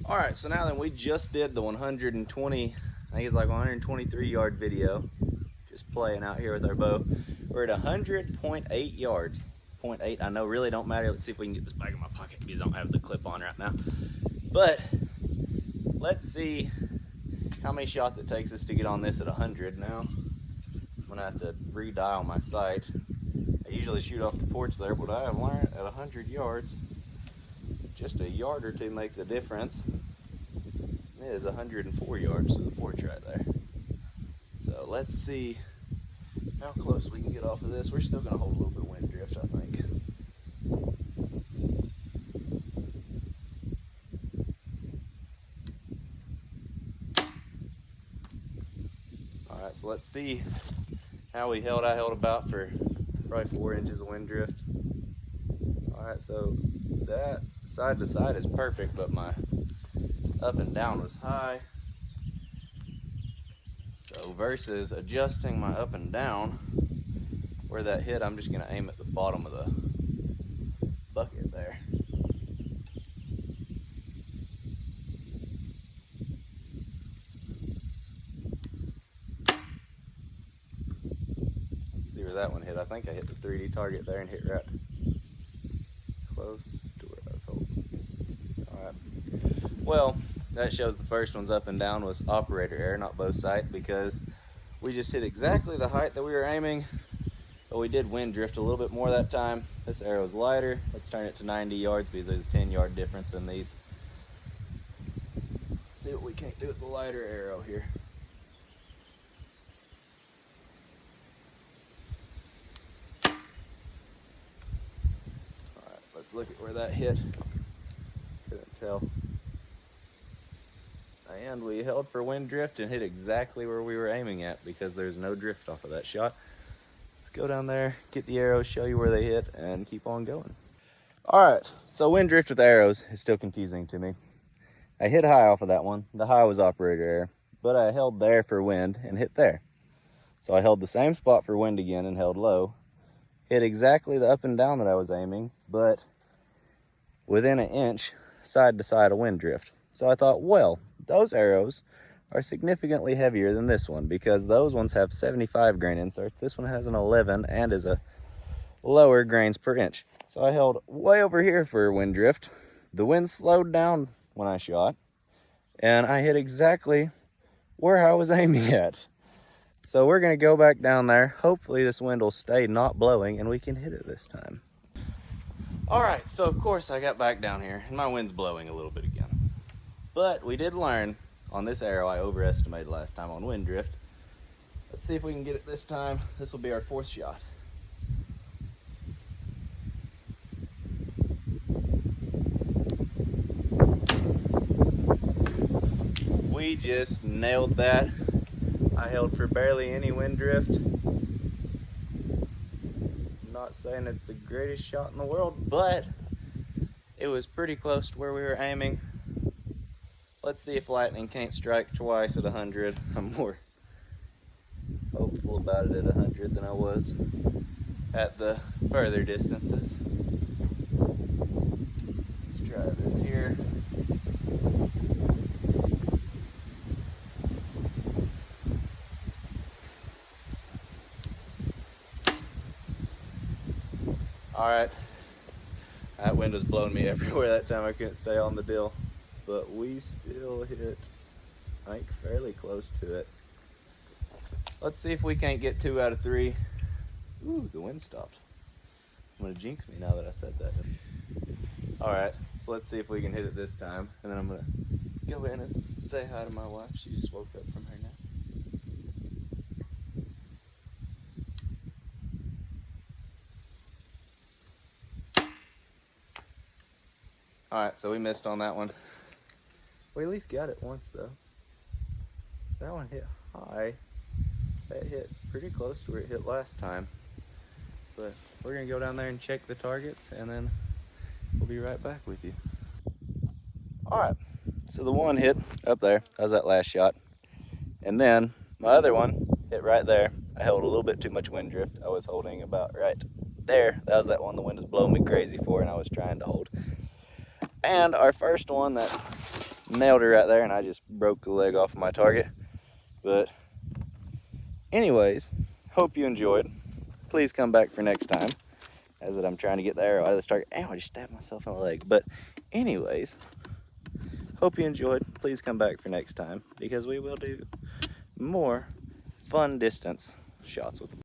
All right, so now then we just did the 120, I think it's like 123 yard video, just playing out here with our bow. We're at 100.8 yards. 0.8, I know really don't matter. Let's see if we can get this back in my pocket because I don't have the clip on right now. But let's see how many shots it takes us to get on this at 100 now. I'm gonna have to redial my sight. I usually shoot off the porch there, but I have learned at 100 yards, just a yard or two makes a difference. It is 104 yards to the porch right there. So let's see how close we can get off of this. We're still gonna hold a little bit of wind drift, I think. All right, so let's see how we held. I held about for probably 4 inches of wind drift. All right, so that side to side is perfect, but my up and down was high. So versus adjusting my up and down where that hit, I'm just gonna aim at the bottom of the bucket there. Let's see where that one hit. I think I hit the 3D target there and hit right close to where I was holding. All right. Well, that shows the first one's up and down was operator error, not bow sight, because we just hit exactly the height that we were aiming, but we did wind drift a little bit more that time. This arrow's lighter. Let's turn it to 90 yards because there's a 10-yard difference in these. Let's see what we can do with the lighter arrow here. All right, let's look at where that hit. Couldn't tell. And we held for wind drift and hit exactly where we were aiming at because there's no drift off of that shot. Let's go down there, get the arrows, show you where they hit, and keep on going. All right, so wind drift with arrows is still confusing to me. I hit high off of that one. The high was operator error, but I held there for wind and hit there. So I held the same spot for wind again and held low. Hit exactly the up and down that I was aiming, but within an inch side to side of wind drift. So I thought, well, those arrows are significantly heavier than this one because those ones have 75 grain inserts. This one has an 11 and is a lower grains per inch. So I held way over here for wind drift. The wind slowed down when I shot and I hit exactly where I was aiming at. So we're gonna go back down there. Hopefully this wind will stay not blowing and we can hit it this time. All right, so of course I got back down here and my wind's blowing a little bit again. But we did learn on this arrow I overestimated last time on wind drift. Let's see if we can get it this time. This will be our 4th shot. We just nailed that. I held for barely any wind drift. I'm not saying it's the greatest shot in the world, but it was pretty close to where we were aiming. Let's see if lightning can't strike twice at 100. I'm more hopeful about it at 100 than I was at the further distances. Let's try this here. All right, that wind was blowing me everywhere that time. I couldn't stay on the deal. But we still hit, I think, fairly close to it. Let's see if we can't get 2 out of 3. Ooh, the wind stopped. I'm gonna jinx me now that I said that. All right, so let's see if we can hit it this time. And then I'm gonna go in and say hi to my wife. She just woke up from her nap. All right, so we missed on that one. We at least got it once though. That one hit high. That hit pretty close to where it hit last time. But we're gonna go down there and check the targets and then we'll be right back with you. All right, so the one hit up there, that was that last shot. And then my other one hit right there. I held a little bit too much wind drift. I was holding about right there. That was that one the wind was blowing me crazy for and I was trying to hold. And our first one that nailed her right there, and I just broke the leg off of my target. But anyways, hope you enjoyed. Please come back for next time, as that I'm trying to get the arrow out of this target. Ow, I just stabbed myself in the leg. But anyways, hope you enjoyed. Please come back for next time, because we will do more fun distance shots with